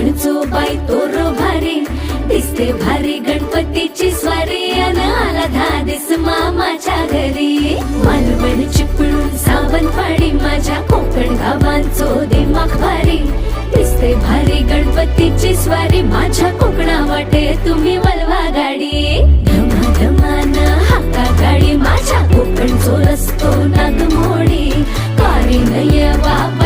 मालवणचो बाई तोर भारी दिसते भारी गणपतीची स्वारी अन आला धादिस मामाच्या घरी मालवण चिपळूण सावंतवाडी माझ्या कोकण गावांचो दिमाग भारी दिसते भारी गणपतीची स्वारी माझ्या कोकणा वाटे तुम्ही वलवा गाडी धमाधमान हाका गाडी माझ्या कोकणचो रस्तो नागमोडी कारी नये वा